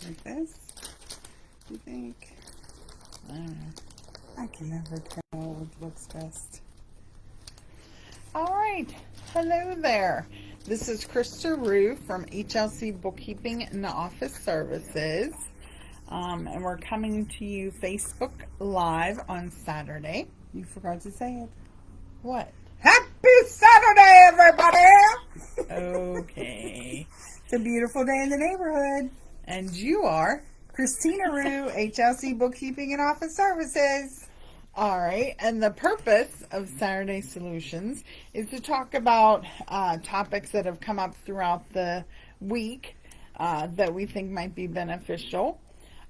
Like this? You think? I don't know. I can never tell what looks best. All right. Hello there. This is Krista Rue from HLC Bookkeeping and Office Services. And we're coming to you Facebook Live on Saturday. You forgot to say it. What? Happy Saturday, everybody! Okay. It's a beautiful day in the neighborhood. And you are? Christina Rue, HLC Bookkeeping and Office Services. All right. And the purpose of Saturday Solutions is to talk about topics that have come up throughout the week that we think might be beneficial.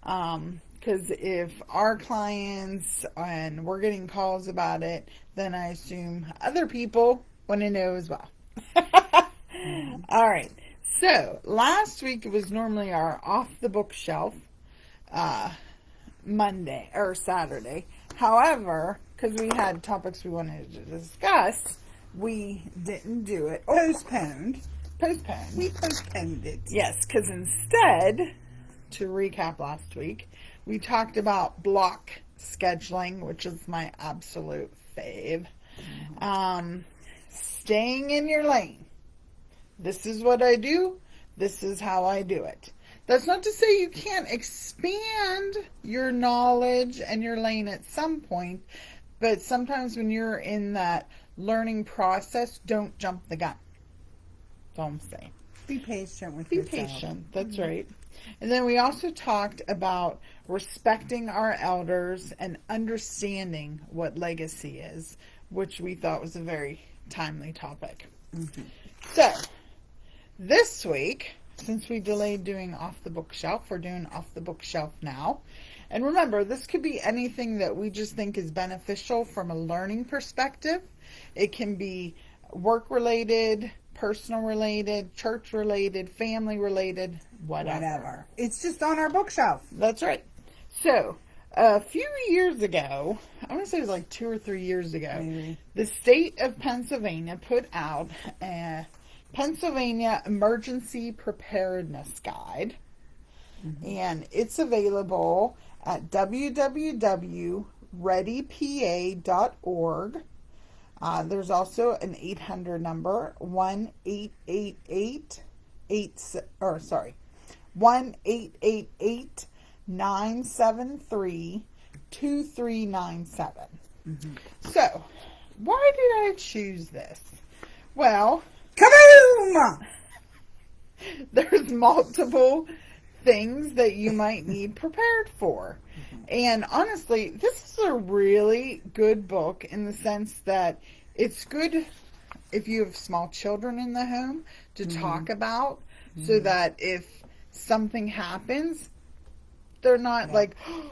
Because if our clients and we're getting calls about it, then I assume other people want to know as well. All right. So last week it was normally our off the bookshelf Monday or Saturday. However, because we had topics we wanted to discuss, we didn't do it. Postponed. We postponed it. Yes, because instead, to recap last week, we talked about block scheduling, which is my absolute fave. Staying in your lane. This is what I do. This is how I do it. That's not to say you can't expand your knowledge and your lane at some point, but sometimes when you're in that learning process, don't jump the gun. That's all I'm saying. Be patient with yourself. Be patient. That's right. And then we also talked about respecting our elders and understanding what legacy is, which we thought was a very timely topic. Mm-hmm. So, this week, since we delayed doing off the bookshelf, we're doing off the bookshelf now. And remember, this could be anything that we just think is beneficial from a learning perspective. It can be work-related, personal-related, church-related, family-related, whatever. It's just on our bookshelf. That's right. So, a few years ago, I want to say it was like 2 or 3 years ago, maybe, the state of Pennsylvania put out a Pennsylvania Emergency Preparedness Guide. Mm-hmm. And it's available at www.readypa.org. There's also an 800 number, 1-888-2397. Mm-hmm. So, why did I choose this? Well, kaboom! There's multiple things that you might need prepared for. Mm-hmm. And honestly, this is a really good book in the sense that it's good if you have small children in the home to mm-hmm. talk about mm-hmm. so that if something happens, they're not like, oh,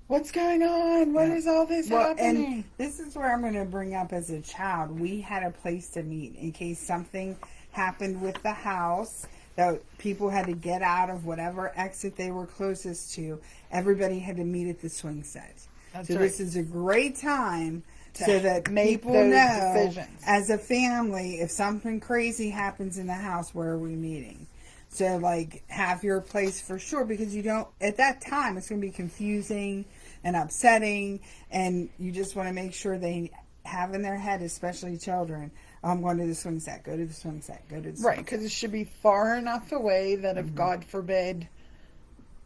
what's going on? What is all this happening? And this is where I'm going to bring up as a child. We had a place to meet in case something happened with the house, that people had to get out of whatever exit they were closest to. Everybody had to meet at the swing set. That's so right. This is a great time so that people know decisions. As a family, if something crazy happens in the house, where are we meeting? So, like, have your place for sure, because you don't, at that time, it's going to be confusing and upsetting, and you just want to make sure they have in their head, especially children, I'm going to the swing set, go to the swing set, go to the swing set. Right, because it should be far enough away that if, mm-hmm. God forbid,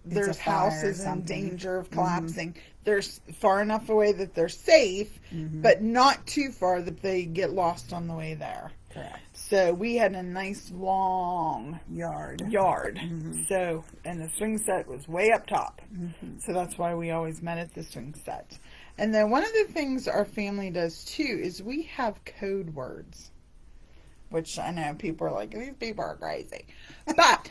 their house is in danger of collapsing, mm-hmm. they're far enough away that they're safe, mm-hmm. but not too far that they get lost on the way there. Correct. So we had a nice long yard. Mm-hmm. So, and the swing set was way up top. Mm-hmm. So that's why we always met at the swing set. And then one of the things our family does too is we have code words, which I know people are like, these people are crazy. But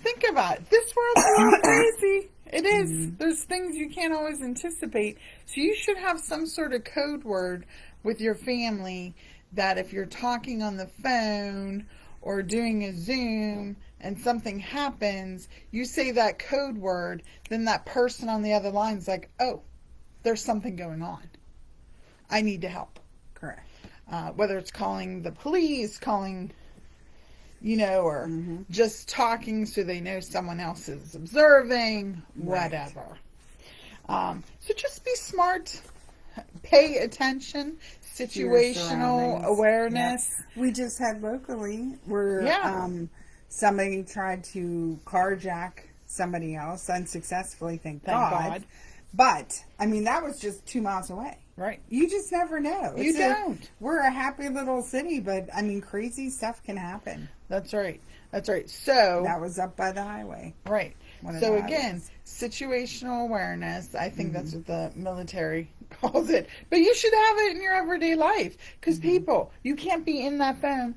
think about it. This world's a little crazy. It is. Mm-hmm. There's things you can't always anticipate. So you should have some sort of code word with your family that if you're talking on the phone or doing a Zoom and something happens, you say that code word, then that person on the other line is like, oh, there's something going on. I need to help. Correct. Whether it's calling the police, calling or just talking so they know someone else is observing, whatever. So just be smart, pay attention, situational awareness. Yep. We just had locally where somebody tried to carjack somebody else unsuccessfully, thank God. But, I mean, that was just 2 miles away. Right. You just never know. You don't. We're a happy little city, but, I mean, crazy stuff can happen. That's right. That's right. So that was up by the highway. Right. So again, situational awareness, I think that's what the military calls it. But you should have it in your everyday life. Because people, you can't be in that phone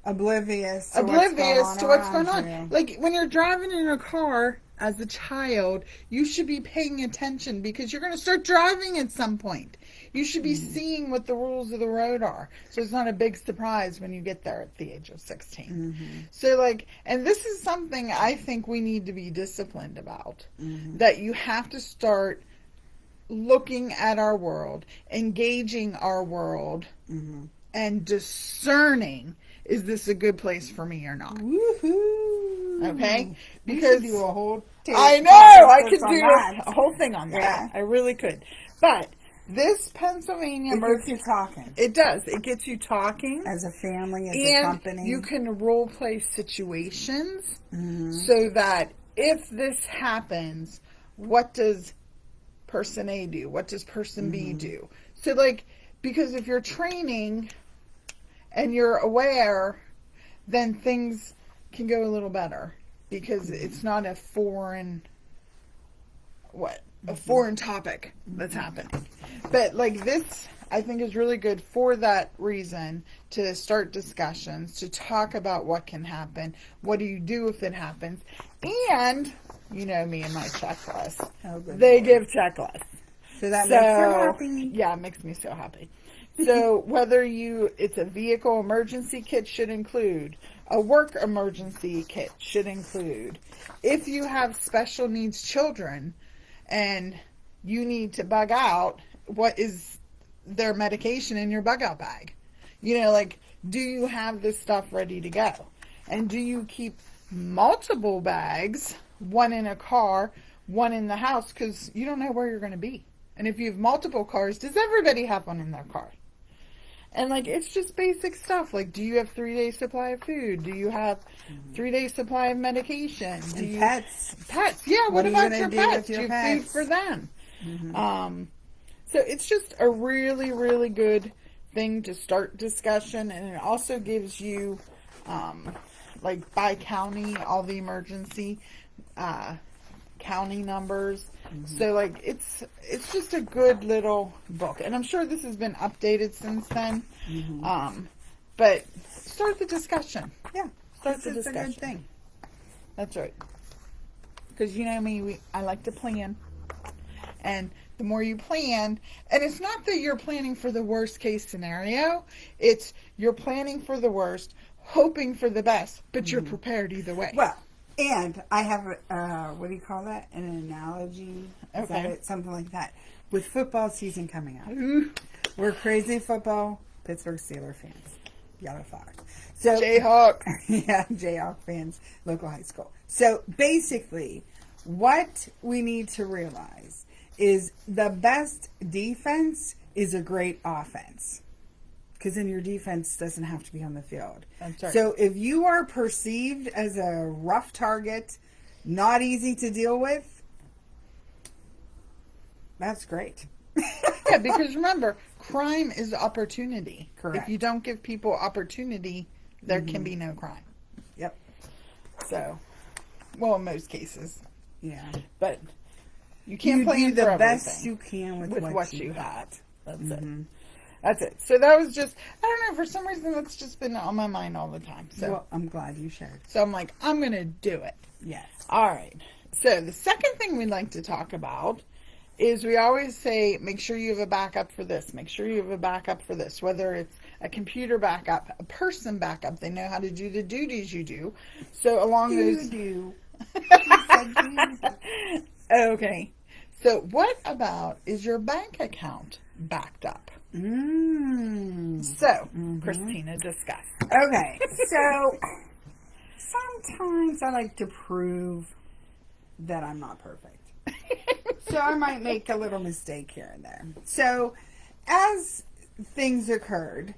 oblivious to what's going on. Like when you're driving in a car as a child, you should be paying attention because you're going to start driving at some point. You should be seeing what the rules of the road are. So it's not a big surprise when you get there at the age of 16. So and this is something I think we need to be disciplined about. That you have to start looking at our world, engaging our world, and discerning, is this a good place for me or not? Woohoo! Okay? Because do a whole I know! I could do a whole thing on that. Yeah. I really could. But this Pennsylvania gets you talking. It does. It gets you talking. As a family, as a company. You can role play situations so that if this happens, what does person A do? What does person B do? So because if you're training and you're aware, then things can go a little better because it's not a foreign topic that's happening. But this, I think, is really good for that reason, to start discussions, to talk about what can happen, what do you do if it happens, and you know me and my checklist. They give checklists. So that makes you happy. Yeah, it makes me so happy. So whether it's a vehicle emergency kit should include, a work emergency kit should include. If you have special needs children and you need to bug out, what is their medication in your bug out bag? Do you have this stuff ready to go? And do you keep multiple bags, one in a car, one in the house, because you don't know where you're going to be. And if you have multiple cars, does everybody have one in their car? And it's just basic stuff. Do you have 3 days supply of food? Do you have 3 days supply of medication? Pets. Pets. Yeah. What about your pets? Do you have food for them? So it's just a really, really good thing to start discussion. And it also gives you, by county, all the emergency, county numbers. So it's just a good little book, and I'm sure this has been updated since then. But start the discussion. Yeah, start the discussion. A good thing. That's right. Because you know me, I like to plan, and the more you plan, and it's not that you're planning for the worst case scenario. It's you're planning for the worst, hoping for the best, but you're prepared either way. Well. And I have, what do you call that? An analogy? Is that it? Something like that. With football season coming up. We're crazy football Pittsburgh Steelers fans. Yellow Fox. So Jayhawk. Yeah, Jayhawk fans, local high school. So basically, what we need to realize is the best defense is a great offense. Because then your defense doesn't have to be on the field. That's right. So if you are perceived as a rough target, not easy to deal with, that's great. Yeah, because remember, crime is opportunity. Correct. If you don't give people opportunity, there can be no crime. Yep. So, well, in most cases. Yeah. But you can't plan do for the best everything you can with what you got. That's it. That's it. So that was just, I don't know, for some reason that's just been on my mind all the time. So well, I'm glad you shared. So I'm like, I'm going to do it. Yes. All right. So the second thing we'd like to talk about is we always say, make sure you have a backup for this. Make sure you have a backup for this. Whether it's a computer backup, a person backup. They know how to do the duties you do. So along those... do. Okay. So what about, is your bank account backed up? So, Christina, discuss. Okay, so sometimes I like to prove that I'm not perfect. So I might make a little mistake here and there. So as things occurred,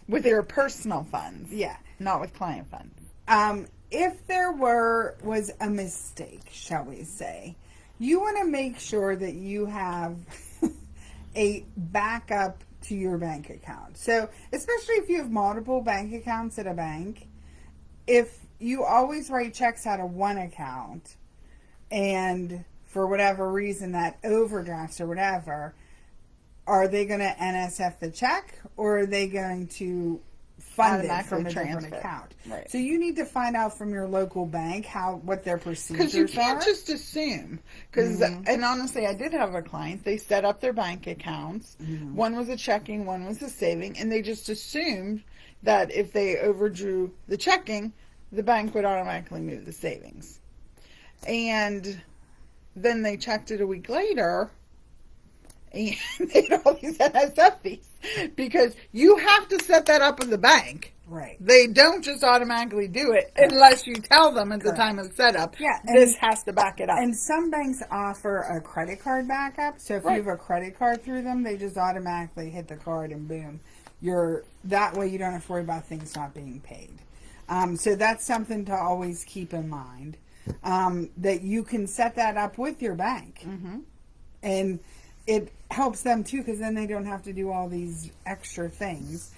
with your personal funds. Yeah. Not with client funds. If there was a mistake, shall we say, you want to make sure that you have a backup to your bank account. So especially if you have multiple bank accounts at a bank, if you always write checks out of one account and for whatever reason that overdrafts or whatever, are they going to NSF the check or are they going to fund it from a different account? Right. So you need to find out from your local bank what their procedures are. Because you can't just assume. Because, and honestly, I did have a client. They set up their bank accounts. One was a checking, one was a saving, and they just assumed that if they overdrew the checking, the bank would automatically move the savings. And then they checked it a week later, and they had all these NSF fees. Because you have to set that up with the bank. Right. They don't just automatically do it unless you tell them at the time of setup, this has to back it up. And some banks offer a credit card backup. So if you have a credit card through them, they just automatically hit the card and boom. That way you don't have to worry about things not being paid. So that's something to always keep in mind. That you can set that up with your bank. And it helps them too because then they don't have to do all these extra things.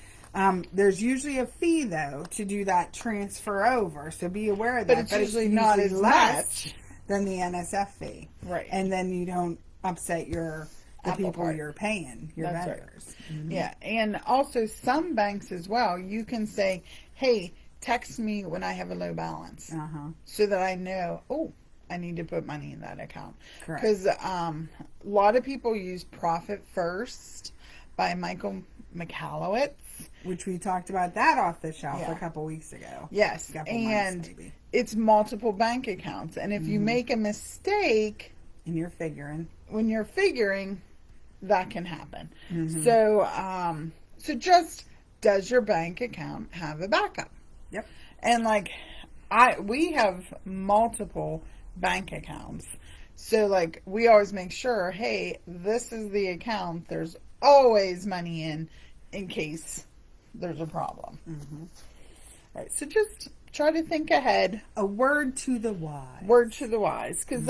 There's usually a fee though to do that transfer over, so be aware of that. But it's usually not as less than the NSF fee, right? And then you don't upset the people you're paying, your vendors. Right. Yeah, and also some banks as well. You can say, "Hey, text me when I have a low balance," so that I know. Oh, I need to put money in that account. Correct. Because a lot of people use Profit First by Michael Michalowicz. Which we talked about that off the shelf a couple weeks ago. Yes, and it's multiple bank accounts. And if you make a mistake... And you're figuring. When you're figuring, that can happen. So, just, does your bank account have a backup? Yep. And we have multiple bank accounts. So we always make sure, hey, this is the account. There's always money in case there's a problem. All right, so just try to think ahead. A word to the wise. Word to the wise. Because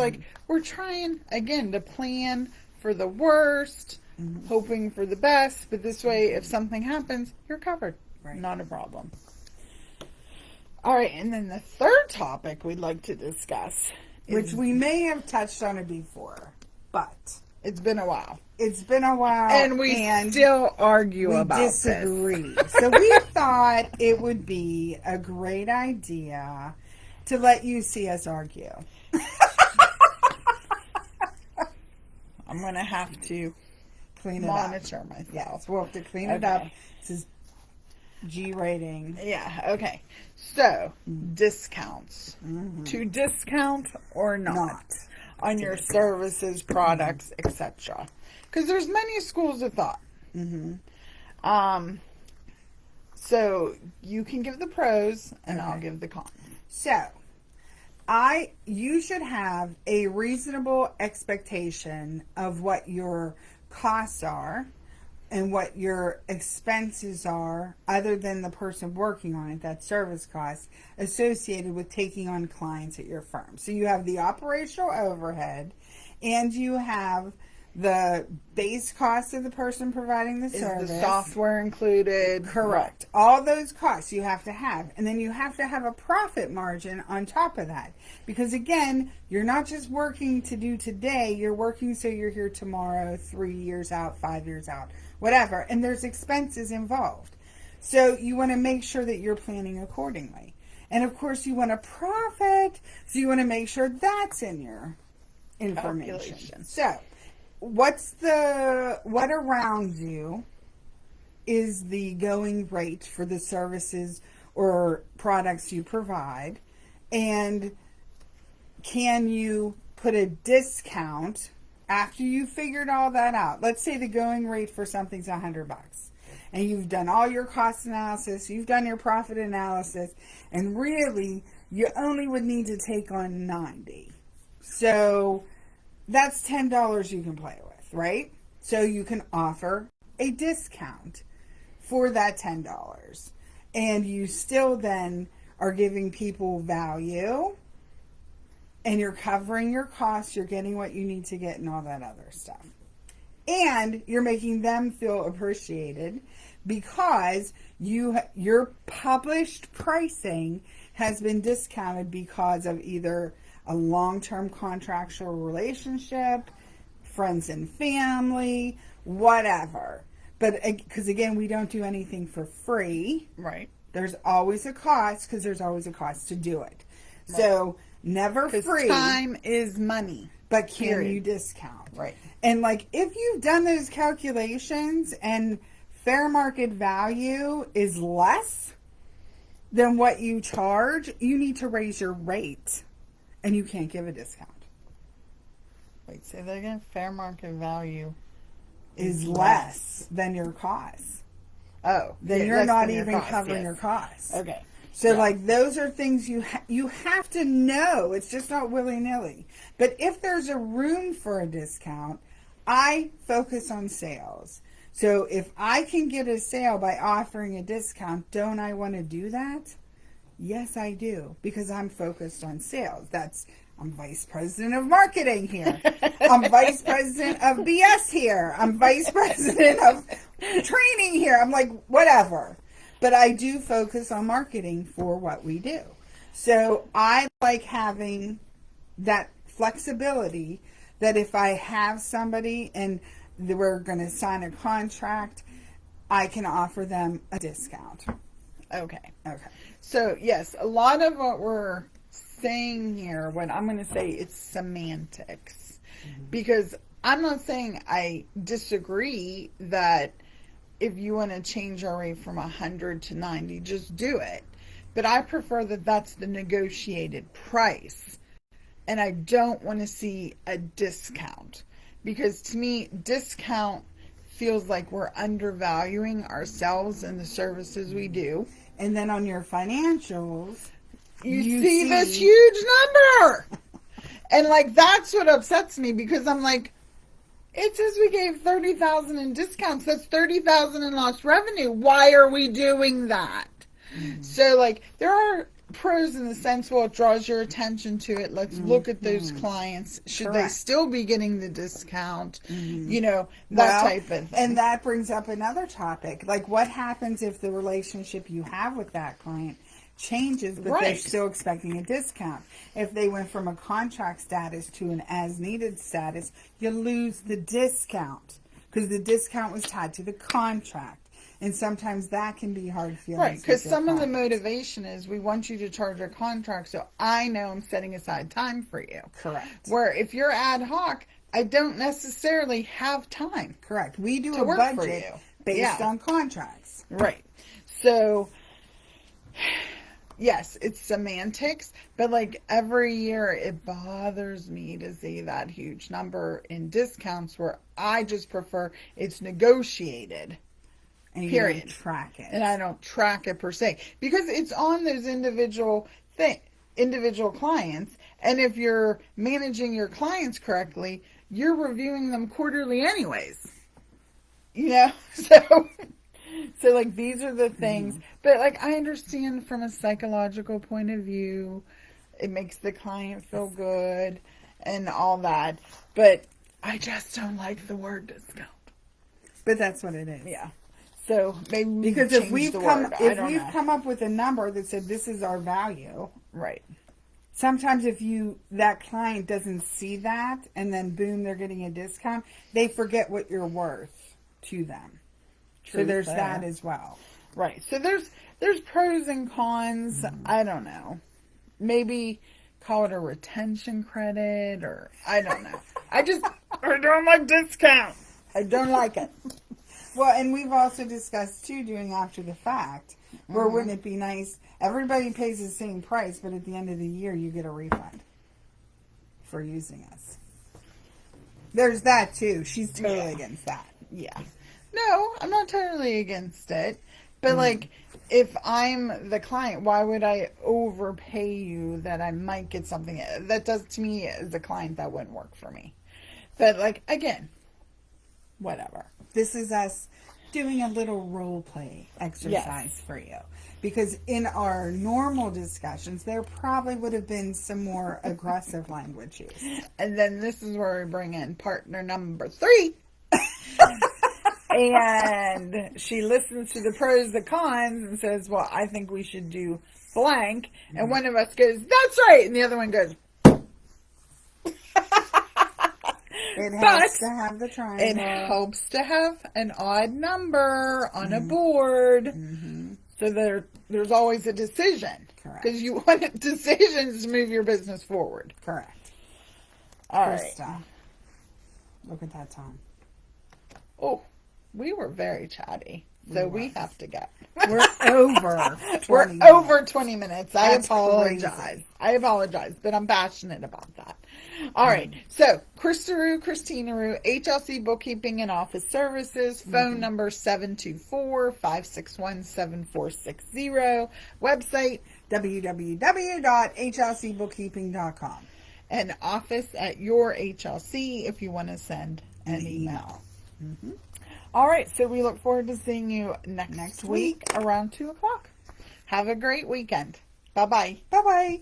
we're trying, again, to plan for the worst, hoping for the best. But this way, if something happens, you're covered. Right. Not a problem. All right, and then the third topic we'd like to discuss, which we may have touched on it before, but it's been a while. And we still argue about disagree. So we thought it would be a great idea to let you see us argue. I'm going to have to monitor myself. Yes, we'll have to clean it up. This is G rating. Yeah, okay. So, discounts. To discount or not. On your services, products, etc. Because there's many schools of thought. So, you can give the pros and I'll give the cons. So, you should have a reasonable expectation of what your costs are and what your expenses are, other than the person working on it, that service costs associated with taking on clients at your firm. So you have the operational overhead, and you have the base cost of the person providing the service. Is the software included? Correct. All those costs you have to have. And then you have to have a profit margin on top of that. Because again, you're not just working to do today, you're working so you're here tomorrow, 3 years out, 5 years out, whatever. And there's expenses involved. So you want to make sure that you're planning accordingly. And of course you want to profit, so you want to make sure that's in your information. So what around you is the going rate for the services or products you provide, and can you put a discount after you figured all that out, let's say the going rate for something's $100, and you've done all your cost analysis, you've done your profit analysis, and really you only would need to take on 90. So that's $10 you can play with, right? So you can offer a discount for that $10. And you still then are giving people value, and you're covering your costs, you're getting what you need to get and all that other stuff. And you're making them feel appreciated because your published pricing has been discounted because of either a long-term contractual relationship, friends and family, whatever. But because, again, we don't do anything for free. Right. There's always a cost because there's always a cost to do it. Right. So never free. Time is money. But can you discount? Right. And like if you've done those calculations and fair market value is less than what you charge, you need to raise your rate. And you can't give a discount. Wait, say that again. Fair market value is less than your costs. Oh, then you're not even covering your costs. Okay. So like those are things you have to know. It's just not willy-nilly. But if there's a room for a discount, I focus on sales. So if I can get a sale by offering a discount, don't I want to do that? Yes, I do, because I'm focused on sales. I'm vice president of marketing here. I'm vice president of BS here. I'm vice president of training here. I'm like, whatever. But I do focus on marketing for what we do. So I like having that flexibility that if I have somebody and we're going to sign a contract, I can offer them a discount. Okay. Okay. So, yes, a lot of what we're saying here, what I'm going to say, it's semantics. Mm-hmm. Because I'm not saying I disagree that if you want to change our rate from 100 to 90, just do it. But I prefer that that's the negotiated price. And I don't want to see a discount. Because to me, discount feels like we're undervaluing ourselves and the services we do. And then on your financials, you see this huge number. And like, that's what upsets me, because I'm like, it says we gave $30,000 in discounts. That's $30,000 in lost revenue. Why are we doing that? Mm-hmm. So like, there are pros in the sense, well, it draws your attention to it. Let's look at those clients. Should they still be getting the discount? Mm-hmm. You know, that type of thing. And that brings up another topic. Like, what happens if the relationship you have with that client changes, but they're still expecting a discount? If they went from a contract status to an as-needed status, you lose the discount because the discount was tied to the contract. And sometimes that can be hard feelings. Right, because some of the motivation is we want you to charge our contract, so I know I'm setting aside time for you. Correct. Where if you're ad hoc, I don't necessarily have time. Correct. We do a budget based on contracts. Right. So, yes, it's semantics, but like every year it bothers me to see that huge number in discounts where I just prefer it's negotiated. And you don't track it. And I don't track it per se. Because it's on those individual clients. And if you're managing your clients correctly, you're reviewing them quarterly anyways. You know? So like, these are the things. Mm-hmm. But like, I understand from a psychological point of view, it makes the client feel good and all that. But I just don't like the word discount. But that's what it is. Yeah. So maybe because if we've come up with a number that said this is our value, right? Sometimes if that client doesn't see that, and then boom, they're getting a discount, they forget what you're worth to them. So there's that as well, right? So there's pros and cons. Mm-hmm. I don't know. Maybe call it a retention credit, or I don't know. I don't like discount. I don't like it. Well, and we've also discussed, too, doing after the fact, where wouldn't it be nice, everybody pays the same price, but at the end of the year, you get a refund for using us. There's that too. She's totally Yeah. against that. Yeah. No, I'm not totally against it. But, like, if I'm the client, why would I overpay you that I might get something? That does, to me, as a client, that wouldn't work for me. But, like, again, whatever. This is us doing a little role play exercise for you. Because in our normal discussions, there probably would have been some more aggressive language used. And then this is where we bring in partner number 3. And she listens to the pros, the cons, and says, well, I think we should do blank. And one of us goes, that's right. And the other one goes, It helps to have the triangle. it helps to have an odd number on a board. So there's always a decision. Correct. Because you want decisions to move your business forward. Correct. All right. Krista, look at that time. Oh, we were very chatty. So we have to go. We're over 20 We're minutes. over 20 minutes. I That's apologize. crazy. I apologize, but I'm passionate about that. All right. So, Christina Rue, HLC Bookkeeping and Office Services. Phone number 724-561-7460. Website www.hlcbookkeeping.com. and office at your HLC if you want to send an email. All right. So, we look forward to seeing you next week around 2 o'clock. Have a great weekend. Bye-bye. Bye-bye.